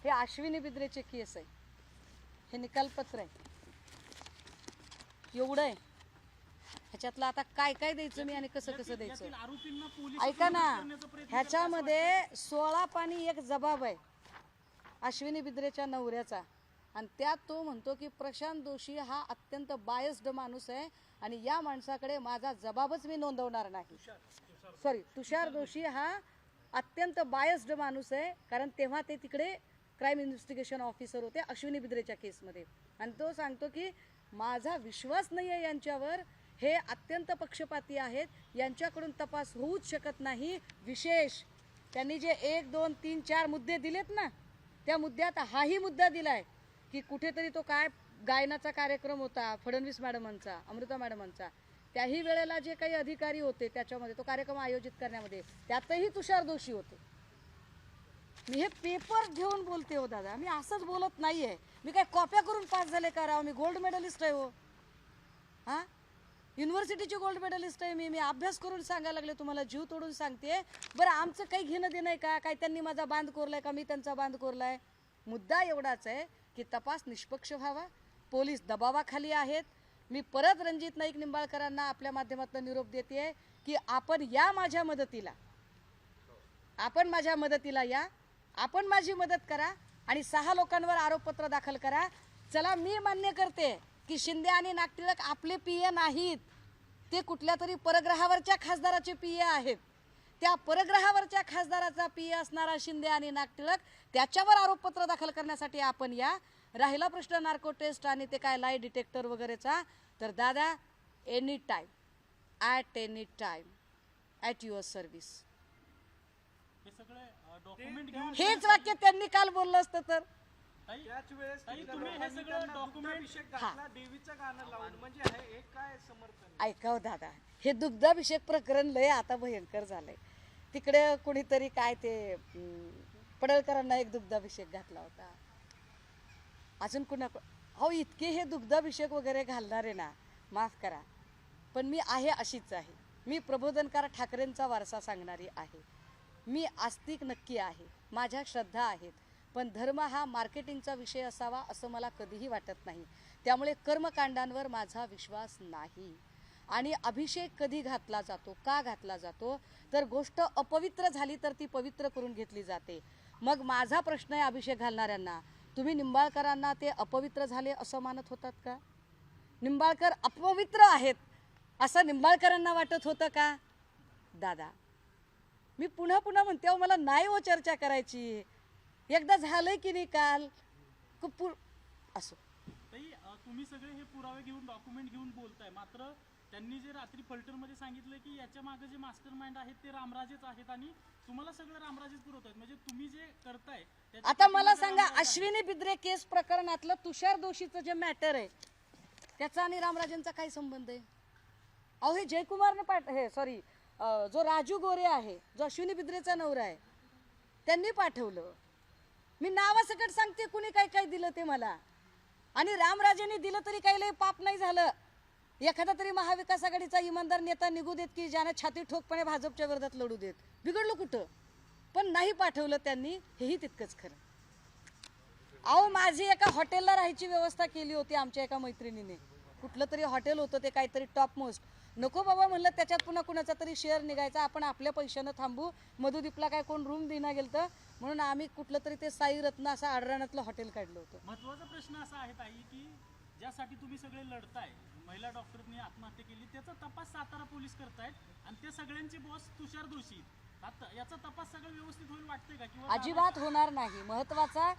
हे अश्विनी बिद्रेचे केस आहे, हे निकालपत्र आहे, एवढं आहे. ह्याच्यातलं आता काय काय द्यायचं मी आणि कसं कसं द्यायचं. यातील आरोपींना पोलीस ऐका ना, करण्याचा प्रयत्न ह्याच्यामध्ये 16 पानी एक जबाब आहे अश्विनी बिद्रेच्या नवऱ्याचा. आणि त्यात तो म्हणतो की प्रशांत दोषी हा अत्यंत बायस्ड माणूस आहे आणि या माणसाकडे माझा जबाबच मी नोंदवणार नाही. तुषार दोषी हा अत्यंत बायस्ड माणूस आहे. कारण तेव्हा ते तिकडे क्राईम इन्व्हेस्टिगेशन ऑफिसर होते अश्विनी बिद्रेच्या केसमध्ये. आणि तो सांगतो की माझा विश्वास नाही आहे यांच्यावर, हे अत्यंत पक्षपाती आहेत, यांच्याकडून तपास होऊच शकत नाही. विशेष त्यांनी जे 1, 2, 3, 4 मुद्दे दिलेत ना, त्या मुद्द्यात हाही मुद्दा दिलाय की कुठेतरी तो काय गायनाचा कार्यक्रम होता फडणवीस मॅडमांचा, अमृता मॅडमांचा, त्याही वेळेला जे काही अधिकारी होते त्याच्यामध्ये तो कार्यक्रम आयोजित करण्यामध्ये त्यातही तुषार दोषी होते. मी हे पेपर घेऊन बोलते हो दादा, मी असंच बोलत नाहीये. मी काय कॉप्या करून पास झाले का राव? मी गोल्ड मेडलिस्ट आहे हो. हां, युनिव्हर्सिटीची गोल्ड मेडलिस्ट आहे मी अभ्यास करून सांगायला लागले तुम्हाला, जीव तोडून सांगते. बरं आमचं काही घेणं देणं आहे का? काय त्यांनी माझा बांध कोरलाय का मी त्यांचा बांध कोरलाय? मुद्दा एवढाच आहे की तपास निष्पक्ष व्हावा. पोलीस दबावाखाली आहेत. मी परत रणजित नाईक निंबाळकरांना आपल्या माध्यमातून निरोप देते की आपण या माझ्या मदतीला, आपण माझ्या मदतीला या, आपण माझी मदत करा आणि 6 लोकांवर आरोपपत्र दाखल करा. चला मी मान्य करते की शिंदे आणि नागटिळक आपले पीए नाहीत, ते कुठल्या तरी परग्रहावरच्या खासदाराचे पीए आहेत. त्या परग्रहावरच्या खासदाराचा पीए असणारा शिंदे आणि नागटिळक त्याच्यावर आरोपपत्र दाखल करण्यासाठी आपण या. राहिला प्रश्न नार्को टेस्ट आणि ते काय लाई डिटेक्टर वगैरेचा, तर दादा any time, at any time, at your service. हे सगळे डॉक्युमेंट घेऊन हेच वाक्य त्यांनी काल बोललं असतं तर. ताई, त्याच वेळेस ताई, तुम्ही हे त्यांनी सगळं त्यांना document- दुग्धाभिषेक घातला, देवीचं गाणं लावून, म्हणजे हे काय समर्थन? ऐकाव दादा, हे दुग्धाभिषेक प्रकरण लय आता भयंकर झालंय. तिकडे कुणीतरी काय ते पडळकरांना एक दुग्धाभिषेक घातला होता. अजून कुणा हो इतके हे दुग्धाभिषेक वगैरे घालणारे ना, माफ करा पण मी आहे अशीच आहे. मी प्रबोधनकार ठाकरेंचा वारसा सांगणारी आहे. मी आस्तिक नक्की आहे, माझ्या श्रद्धा आहेत, पण धर्म हा मार्केटिंगचा विषय असावा असं मला कधीही वाटत नाही. त्यामुळे कर्मकांडांवर माझा विश्वास नाही. आणि अभिषेक कधी घातला जातो, का घातला जातो, तर गोष्ट अपवित्र झाली तर ती पवित्र करून घेतली जाते. मग माझा प्रश्न आहे अभिषेक घालणाऱ्यांना, तुम्ही निंबाळकरांना ते अपवित्र झाले असं मानत होतात का? निंबाळकर अपवित्र आहेत असं निंबाळकरांना वाटत होतं का? दादा मी पुन्हा पुन्हा म्हणते, अहो मला नाही हो चर्चा करायची. एकदा झालंय की नाही काल असो. ताई, तुम्ही सगळे हे पुरावे घेऊन डॉक्युमेंट घेऊन बोलताय, मात्र त्यांनी जे रात्री फलटणमध्ये सांगितलं की याच्या मागे जे मास्टर माइंड आहेत ते रामराजेच आहेत आणि तुम्हाला सगळं रामराजेच पुरवतायत, म्हणजे तुम्ही जे करताय त्याच्या आता मला पाठीमागे सांगा, रामराज आहे. अश्विनी बिद्रे केस प्रकरणातलं तुषार दोषीचं जे मॅटर आहे त्याचा आणि रामराजेंचा काय संबंध आहे? अहो हे जयकुमारने जो राजू गोरे आहे, जो अश्विनी बिद्रेचा नवरा आहे, त्यांनी पाठवलं. मी नावासकट सांगते कुणी काय काय दिलं ते मला. आणि रामराजेंनी दिलं तरी काही लय पाप नाही झालं. एखादा तरी महाविकास आघाडीचा इमानदार नेता निघू देत की ज्याने छाती ठोकपणे भाजपच्या विरोधात लढू देत, बिघडलो कुठं? पण नाही पाठवलं त्यांनी, हेही तितकंच खरं. अहो माझी एका हॉटेलला राहायची व्यवस्था केली होती आमच्या एका मैत्रिणीने. कुठलं तरी हॉटेल होतं ते काहीतरी टॉप मोस्ट. नको बाबा म्हणलं, त्याच्यात पुन्हा कुणाचा तरी शेअर निघायचा, आपण आपल्या पैशानं थांबू. मधुदीपला काय कोण रूम देना गेलं म्हणून आम्ही कुठलं तरी ते साई रत्न असं आडराणातलं हॉटेल काढलं होतं. महत्वाचा प्रश्न असा आहे ताई की ज्यासाठी तुम्ही सगळे लढताय, महिला डॉक्टरनी आत्महत्या केली, त्याचा तपास सातारा पोलीस करतायत आणि ते सगळ्यांचे बॉस तुषार दोषी. आता याचा तपास सगळं व्यवस्थित होईल वाटतंय का? किंवा अजिबात होणार नाही. महत्वाचा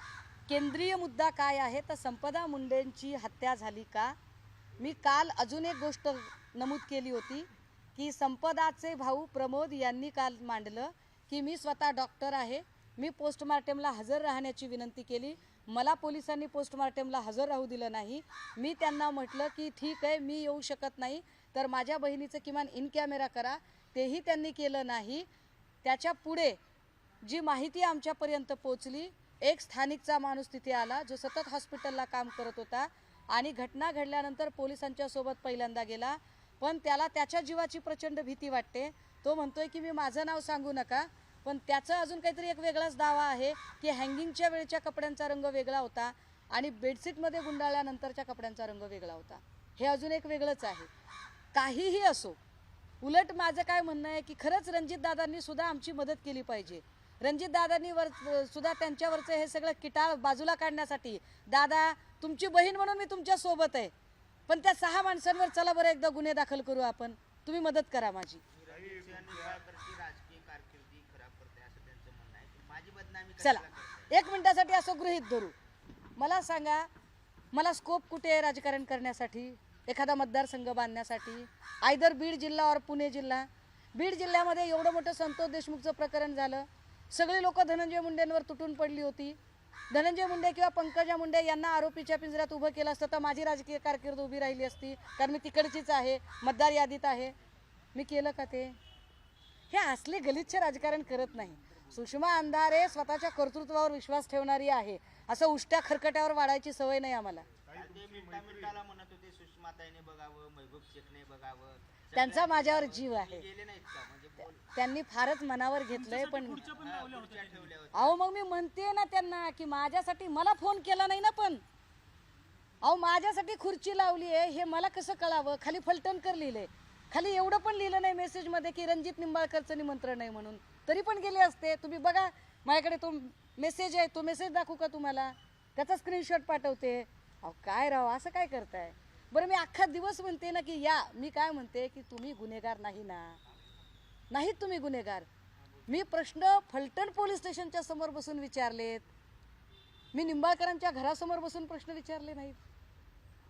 केंद्रीय मुद्दा काय आहे तर संपदा मुंडेंची हत्या झाली का? मी काल अजून एक गोष्ट नमूद केली होती की संपदाचे भाऊ प्रमोद यांनी काल मांडलं की मी स्वतः डॉक्टर आहे, मी पोस्टमार्टमला हजर राहण्याची विनंती केली. मला पोलिसांनी पोस्टमार्टमला हजर राहू दिलं नाही. मी त्यांना म्हटलं की ठीक आहे मी येऊ शकत नाही तर माझ्या बहिणीचं किमान इन कॅमेरा करा, तेही त्यांनी केलं नाही. त्याच्या पुढे जी माहिती आमच्यापर्यंत पोचली, एक स्थानिकचा माणूस तिथे आला जो सतत हॉस्पिटलला काम करत होता आणि घटना घडल्यानंतर पोलिसांच्या सोबत पहिल्यांदा गेला, पण त्याला त्याच्या जीवाची प्रचंड भीती वाटते. तो म्हणतोय की मी माझं नाव सांगू नका, पण त्याचा अजून काहीतरी एक वेगळाच दावा आहे की हँगिंगच्या वेळच्या कपड्यांचा रंग वेगळा होता आणि बेडशीटमध्ये गुंडाळल्यानंतरच्या कपड्यांचा रंग वेगळा होता. हे अजून एक वेगळंच आहे. काहीही असो, उलट माझं काय म्हणणं आहे की खरंच रणजितदादांनी सुद्धा आमची मदत केली पाहिजे. रणजितदादांनी सुद्धा त्यांच्यावरचं हे सगळं किटाळ बाजूला काढण्यासाठी, दादा तुमची बहीण म्हणून मी तुमच्या सोबत आहे, पण त्या 6 माणसांवर चला बरं एकदा गुन्हे दाखल करू आपण, तुम्ही मदत करा माझी. चला 1 मिनिटासाठी असं गृहीत धरू. मला सांगा, मला स्कोप कुठे आहे राजकारण करण्यासाठी, एखादा मतदारसंघ बांधण्यासाठी? आयदर बीड जिल्हा और पुणे जिल्हा. बीड जिल्ह्यामध्ये एवढं मोठं संतोष देशमुखचं प्रकरण झालं, सगळी लोक धनंजय मुंडेंवर तुटून पडली होती. धनंजय मुंडे किंवा पंकजा मुंडे यांना आरोपीच्या पिंजऱ्यात उभं केलं असतं तर माझी राजकीय कारकीर्द उभी राहिली असती, कारण मी तिकडचीच आहे, मतदार यादीत आहे. मी केलं का ते? हे असले गलिच्छ राजकारण करत नाही. सुषमा अंधारे स्वतःच्या कर्तृत्वावर विश्वास ठेवणारी आहे. असं उष्ट्या खरकट्यावर वाढायची सवय नाही आम्हाला. ते मिनिटाला म्हणत होते सुषमाताईने बघावं, महबूब शेखने बघावं. त्यांचा माझ्यावर जीव आहे. गेले नाहीत का म्हणजे त्यांनी फारच मनावर घेतलंय. पण पुढच्या पण लावल्या होत्या ठेवल्या होत्या. अहो मग मी म्हणते ना त्यांना की माझ्यासाठी मला फोन केला नाही ना. पण अहो माझ्यासाठी खुर्ची लावली आहे हे मला कसं कळावं. खाली फलटणकर लिहिलंय, खाली एवढं पण लिहिलं नाही मेसेजमध्ये की रणजित निंबाळकरचं निमंत्रण आहे म्हणून. तरी पण गेले असते. तुम्ही बघा माझ्याकडे तो मेसेज आहे, तो मेसेज दाखवू का तुम्हाला? त्याचा स्क्रीनशॉट पाठवते. अहो काय राव असं काय करताय? बरं मी अख्खा दिवस म्हणते ना की या, मी काय म्हणते की तुम्ही गुन्हेगार नाही ना. नाहीत तुम्ही गुन्हेगार. मी प्रश्न फलटण पोलीस स्टेशनच्या समोर बसून विचारलेत. मी निंबाळकरांच्या घरासमोर बसून प्रश्न विचारले नाहीत.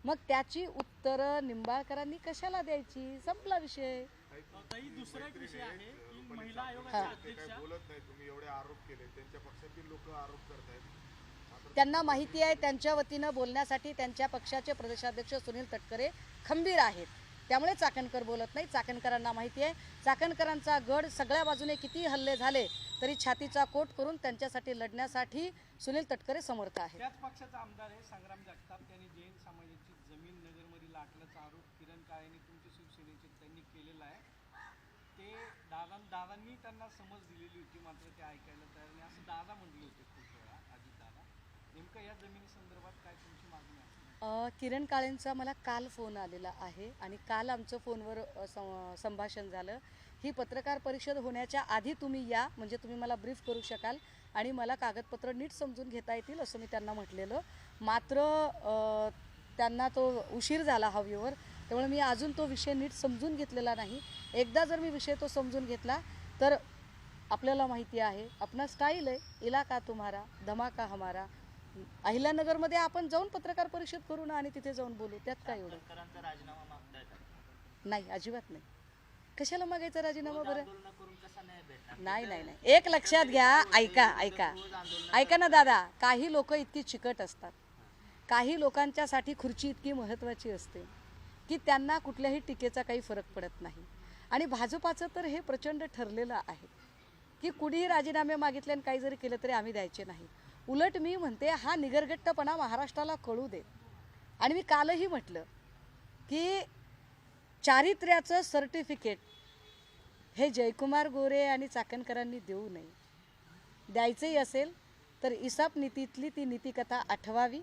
मग त्याची उत्तरं निंबाळकरांनी कशाला द्यायची? संपला विषय. ताई दुसरा एक विषय आहे की महिला आयोगाच्या ते अध्यक्षा काय बोलत नाही. तुम्ही एवढे आरोप केले, त्यांच्या पक्षातील लोक आरोप करतायत. त्यांना माहिती आहे त्यांच्या वतीनं बोलण्यासाठी त्यांच्या पक्षाचे प्रदेशाध्यक्ष सुनील तटकरे खंबीर आहेत. त्यामुळे चाकणकर बोलत नाही. चाकणकरांना माहिती आहे चाकणकरांचा गड सगळ्या बाजूने किती हल्ले झाले तरी छातीचा कोट करून त्यांच्यासाठी लढण्यासाठी सुनील तटकरे समर्थ आहेत. त्याच पक्षाचा आमदार आहे संग्राम जगताप. त्यांनी जैन समाजाची जमीन नगरमध्ये लाटल्याचा आरोप किरण काळेंनी तुमच्या शिवसेनेचे त्यांनी केलेला आहे. ते दादांनी त्यांना समज दिलेली होती, मात्र ते ऐकायला तयार नाही असं दादा म्हणले होते खूप वेळा. अजित दादा, नेमकं या जमिनी संदर्भात काय तुमची मागणी आहे? किरण काळेंचा मला काल फोन आलेला आहे आणि काल आमचं फोनवर संभाषण झालं. ही पत्रकार परिषद होण्याच्या आधी तुम्ही या, म्हणजे तुम्ही मला ब्रीफ करू शकाल आणि मला कागदपत्र नीट समजून घेता येतील असं मी त्यांना म्हटलेलं. मात्र त्यांना तो उशीर झाला हवेवर, त्यामुळे मी अजून तो विषय नीट समजून घेतलेला नाही. एकदा जर मी विषय तो समजून घेतला तर आपल्याला माहिती आहे अपना स्टाईल आहे इलाका तुम्हारा धमाका हमारा. अहिल्यानगरमध्ये आपण जाऊन पत्रकार परिषद करू ना आणि तिथे जाऊन बोलू. त्यात काय एवढं? शेतकऱ्यांचा राजीनामा मागताय का? नाही, अजिबात नाही. कशाला मागायचा राजीनामा बरं? आंदोलन करून कसा नाही भेटणार? नाही नाही नाही. एक लक्षात घ्या, ऐका ना दादा. काही लोक इतकी चिकट असतात, काही लोकांच्यासाठी खुर्ची इतकी महत्त्वाची असते की त्यांना कुठल्याही टीकेचा काही फरक पडत नाही. आणि भाजपाचं तर हे प्रचंड ठरलेलं आहे की कुणीही राजीनामे मागितले आणि काही जरी केलं तरी आम्ही द्यायचे नाही. उलट मी म्हणते हा निगरगट्टपणा महाराष्ट्राला कळू दे. आणि मी कालही म्हटलं की चारित्र्याचं सर्टिफिकेट हे जयकुमार गोरे आणि चाकणकरांनी देऊ नये. द्यायचंही असेल तर इसाप नीतीतली ती नीतिकथा आठवावी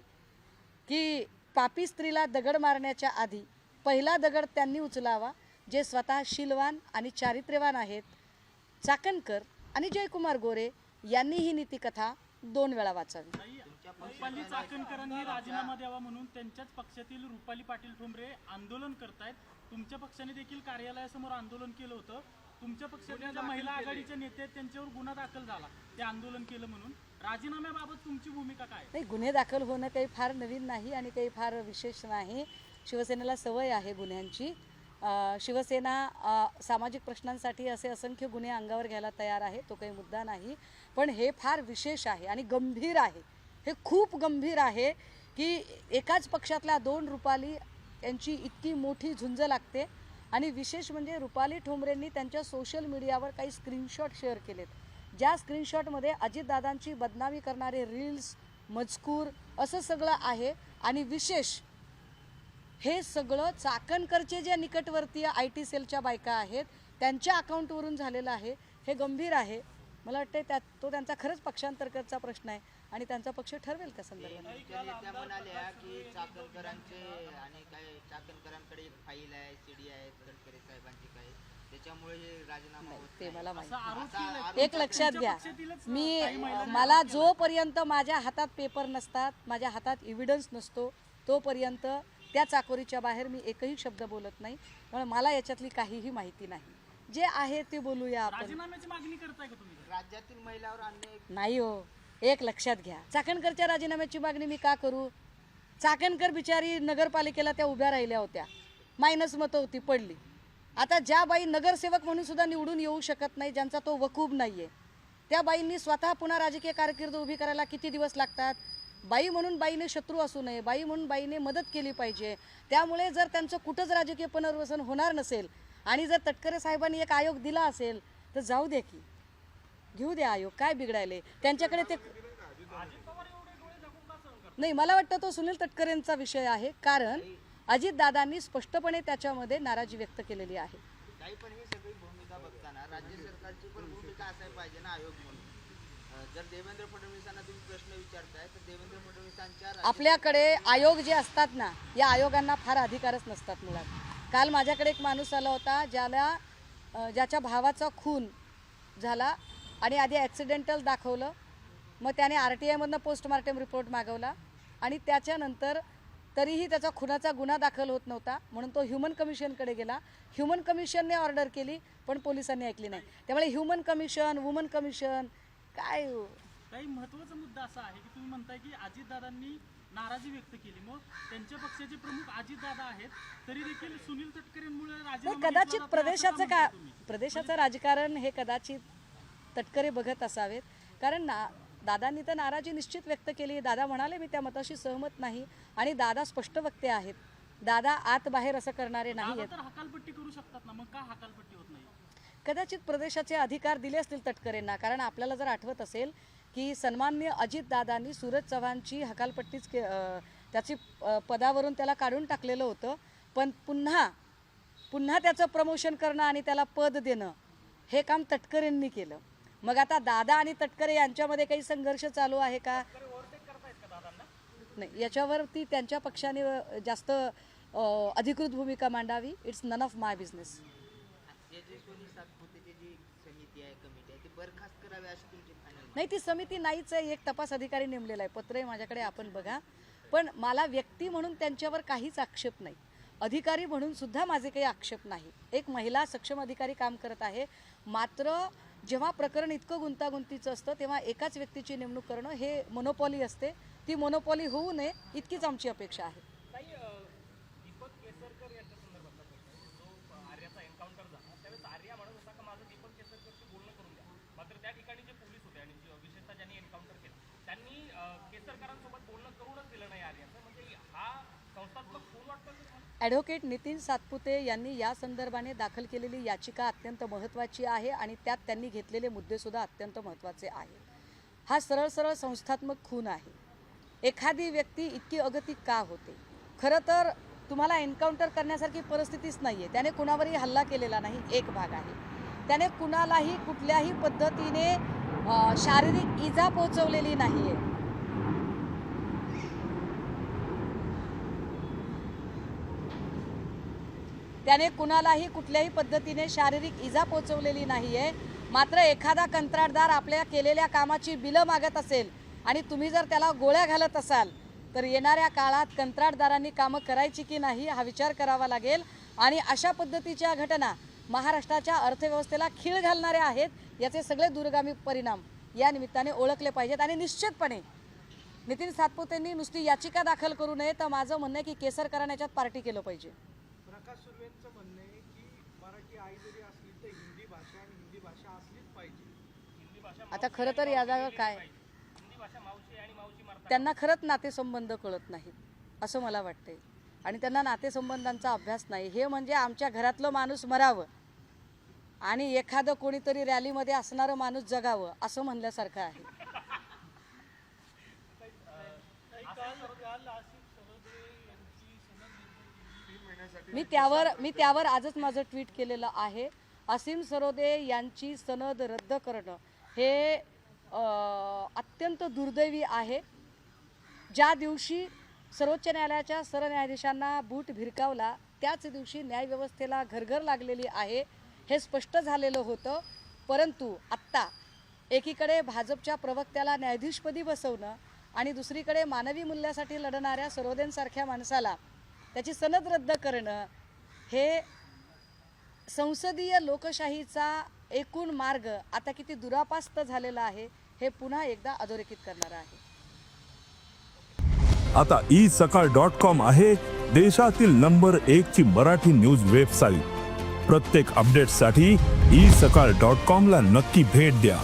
की पापी स्त्रीला दगड मारण्याच्या आधी पहिला दगड त्यांनी उचलावा जे स्वतः शीलवान आणि चारित्र्यवान आहेत. चाकणकर आणि जयकुमार गोरे यांनी ही नीतिकथा 2 वेळा वाचावी. रुपाली चाकणकरांनी राजीनामा द्यावा म्हणून त्यांच्याच पक्षातील रुपाली पाटील ठोंबरे आंदोलन करतायत. तुमच्या पक्षाने देखील कार्यालयासमोर आंदोलन केलं होतं. तुमच्या पक्षाच्या ज्या महिला आघाडीचे नेते आहेत त्यांच्यावर गुन्हा दाखल झाला ते आंदोलन केलं म्हणून. राजीनाम्याबाबत तुमची भूमिका काय? नाही, गुन्हे दाखल होणं काही फार नवीन नाही आणि काही फार विशेष नाही. शिवसेनेला सवय आहे गुन्ह्यांची. शिवसेना सामाजिक प्रश्नांसाठी असे असंख्य गुन्हे अंगावर घ्यायला तयार आहे, तो काही मुद्दा नाही. पण हे फार विशेष आहे आणि गंभीर आहे. हे खूप गंभीर आहे की एकाच पक्षातल्या 2 रुपाली यांची इतकी मोठी झुंज लागते. आणि विशेष म्हणजे रुपाली ठोंबरेंनी त्यांच्या सोशल मीडियावर काही स्क्रीनशॉट शेअर केलेत, ज्या स्क्रीनशॉटमध्ये अजितदादांची बदनामी करणारे रील्स, मजकूर असं सगळं आहे. आणि विशेष हे सगळं चाकणकरचे जे निकटवर्तीय IT सेलच्या बायका आहेत त्यांच्या अकाउंटवरून झालेलं आहे. हे गंभीर आहे. मला वाटतं तो त्यांचा खरंच पक्षांतर्गतचा प्रश्न आहे आणि त्यांचा पक्ष ठरवेल त्या संदर्भात. त्या नेत्या म्हणाल्या की चाकणकरांचे आणि काय चाकणकरांकडे एक फाईल आहे, CD आहे तटकरे साहेबांची काय, त्याच्यामुळे हे राजीनामा होत ते नाही. मला माहिती. असा आरोप एक लक्षात घ्या, मला जोपर्यंत माझ्या हातात पेपर नसतात, माझ्या हातात एव्हिडन्स नसतो, तोपर्यंत त्या चाकोरीच्या बाहेर मी एकही शब्द बोलत नाही. त्यामुळे मला याच्यातली काहीही माहिती नाही. जे आहे ते बोलूया आपण. राजीनाम्याची मागणी करताय का तुम्ही? राज्यातील महिलावर अन्याय नाही हो. एक लक्षात घ्या, चाकणकरच्या राजीनाम्याची मागणी मी का करू? चाकणकर बिचारी नगरपालिकेला त्या उभ्या राहिल्या होत्या, मायनस मतं होती, पडली. आता ज्या बाई नगरसेवक म्हणून सुद्धा निवडून येऊ शकत नाही, ज्यांचा तो वकूब नाहीये, त्या बाईंनी स्वतः पुन्हा राजकीय कारकीर्द उभी करायला किती दिवस लागतात? बाई म्हणून बाईने शत्रू असू नये, बाई म्हणून बाईने मदत केली पाहिजे. त्यामुळे जर त्यांचं कुठंच राजकीय पुनर्वसन होणार नसेल आणि जर तटकरे साहेबांनी एक आयोग दिला असेल तर जाऊ दे की. घेऊ द्या आयोग, काय बिघडायले त्यांच्याकडे ते. नाही, मला वाटतं तो सुनील तटकरेंचा विषय आहे, कारण अजितदादांनी स्पष्टपणे त्याच्यामध्ये नाराजी व्यक्त केलेली आहे. काही पण ही सगळी भूमिका बघताना राज्य सरकारची पण भूमिका असायला पाहिजे ना आयोग म्हणून. जर देवेंद्र फडणवीसांना तुम्ही प्रश्न विचारताय तर देवेंद्र फडणवीसांच्या आपल्याकडे आयोग जे असतात ना, या आयोगांना फार अधिकारच नसतात मुळात. काल माझ्याकडे एक माणूस आला होता ज्याच्या भावाचा खून झाला आणि आधी ॲक्सिडेंटल दाखवलं, मग त्याने RTIमधनं पोस्टमार्टम रिपोर्ट मागवला आणि त्याच्यानंतर तरीही त्याचा खुनाचा गुन्हा दाखल होत नव्हता म्हणून तो ह्युमन कमिशनकडे गेला. ह्युमन कमिशनने ऑर्डर केली पण पोलिसांनी ऐकली नाही. त्यामुळे ह्युमन कमिशन, वुमन कमिशन काय. काही महत्त्वाचा मुद्दा असा आहे की तुम्ही म्हणताय की अजितदादांनी नाराजी व्यक्त केली, मग त्यांच्या पक्षाचे प्रमुख अजितदादा आहेत, तरी देखील सुनील तटकरेंमुळे राजीनामा कदाचित घेतला जातोय असं का म्हणताय तुम्ही? प्रदेशाचं राजकारण हे कदाचित तटकरे बघत असावेत, कारण दादांनी तर नाराजी निश्चित व्यक्त केली. दादा म्हणाले मी त्या मताशी सहमत नाही आणि दादा स्पष्ट वक्ते आहेत. दादा आत बाहेर असं करणारे नाही दादा आहेत. तर हकालपट्टी करू शकतात ना, मग का हकालपट्टी होत नाही? कदाचित प्रदेशाचे अधिकार दिले असतील तटकरेंना, कारण आपल्याला जर आठवत असेल की सन्माननीय अजितदादांनी सूरज चव्हाणची हकालपट्टीच त्याची पदावरून त्याला काढून टाकलेलं होतं, पण पुन्हा त्याचं प्रमोशन करणं आणि त्याला पद देणं हे काम तटकरेंनी केलं. मग आता दादा आणि तटकरे यांच्यामध्ये काही संघर्ष चालू आहे का? नाही, याच्यावरती त्यांच्या पक्षाने जास्त अधिकृत भूमिका मांडावी. It's none of my business. Tejaswi सातपुतेची जी समिती आहे, कमिटी आहे, ती बरखास्त करावी अशी तुमची फायनल? नाही, ती समिती नाहीच आहे. एक तपास अधिकारी नेमलेला आहे, पत्र आहे माझ्याकडे, आपण बघा. पण मला व्यक्ती म्हणून त्यांच्यावर काहीच आक्षेप नाही, अधिकारी म्हणून सुद्धा माझे काही आक्षेप नाही. एक महिला सक्षम अधिकारी काम करत आहे. मात्र जेव्हा प्रकरण इतकं गुंतागुंतीचं असतं तेव्हा एकाच व्यक्तीची नेमणूक करणं हे मोनोपॉली असते. ती मोनोपॉली होऊ नये इतकीच आमची अपेक्षा आहे. दीपक केसरकर यांच्या संदर्भातला प्रश्न, जो आर्याचा एन्काउंटर झाला त्यावेळेस आर्या म्हणत होता का माझं दीपक केसरकरशी बोलणं करून द्या. मात्र त्या ठिकाणी जे पोलीस होते आणि विशेषतः ज्यांनी एन्काउंटर केलं त्यांनी केसरकरांसोबत बोलणं करूनच दिलं नाही आर्याचं. म्हणजे हा संस्थात्मक खून वाटतं का? ॲडव्होकेट नितीन सातपुते यांनी या संदर्भाने दाखल केलेली याचिका अत्यंत महत्त्वाची आहे आणि त्यात त्यांनी घेतलेले मुद्देसुद्धा अत्यंत महत्त्वाचे आहेत. हा सरळ संस्थात्मक खून आहे. एखादी व्यक्ती इतकी अगतिक का होते? खरं तर तुम्हाला एन्काउंटर करण्यासारखी परिस्थितीच नाही आहे. त्याने कुणावरही हल्ला केलेला नाही, एक भाग आहे. त्याने कुणालाही कुठल्याही पद्धतीने शारीरिक इजा पोहोचवलेली नाही आहे. त्याने कुणालाही कुठल्याही पद्धतीने शारीरिक इजा पोहोचवलेली नाही आहे. मात्र एखादा कंत्राटदार आपल्या केलेल्या कामाची बिलं मागत असेल आणि तुम्ही जर त्याला गोळ्या घालत असाल तर येणाऱ्या काळात कंत्राटदारांनी कामं करायची की नाही हा विचार करावा लागेल. आणि अशा पद्धतीच्या घटना महाराष्ट्राच्या अर्थव्यवस्थेला खीळ घालणाऱ्या आहेत. याचे सगळे दूरगामी परिणाम या निमित्ताने ओळखले पाहिजेत. आणि निश्चितपणे नितीन सातपुतेंनी नुसती याचिका दाखल करू नये, तर माझं म्हणणं आहे की केसरकरांनी याच्यात पार्टी केलं पाहिजे. प्रकाश सुर्वेंचं म्हणणं आहे की मराठी आई जरी असली तर हिंदी भाषा आणि हिंदी भाषा असलीच पाहिजे. हिंदी भाषा आता खरं तर याच्यावर काय, हिंदी भाषा मावशी आणि मावशी मारतात. त्यांना खरंच नातेसंबंध कळत नाहीत असं मला वाटते. आणि त्यांना नातेसंबंधांचा अभ्यास नाही. हे म्हणजे आमच्या घरातलं माणूस मरावं आणि एखादं कोणीतरी रॅलीमध्ये असणारं माणूस जगावं असं म्हणल्यासारखं आहे. मी त्यावर आजच माझं ट्विट केलेलं आहे. असीम सरोदे यांची सनद रद्द करणं हे अत्यंत दुर्दैवी आहे. ज्या दिवशी सर्वोच्च न्यायालयाच्या सरन्यायाधीशांना बूट भिरकावला त्याच दिवशी न्यायव्यवस्थेला घरघर लागलेली आहे हे स्पष्ट झालेलं होतं. परंतु आत्ता एकीकडे भाजपच्या प्रवक्त्याला न्यायाधीशपदी बसवणं आणि दुसरीकडे मानवी मूल्यासाठी लढणाऱ्या सरोदेंसारख्या माणसाला त्याची सनद रद्द करणं हे संसदीय लोकशाहीचा एकूण मार्ग आता किती दुरापास्त झालेला आहे हे पुन्हा एकदा अधोरेखित करणारं आहे. आता isakal.com आहे देशातील नंबर 1 ची मराठी न्यूज वेबसाईट. प्रत्येक अपडेटसाठी isakal.com ला नक्की भेट द्या.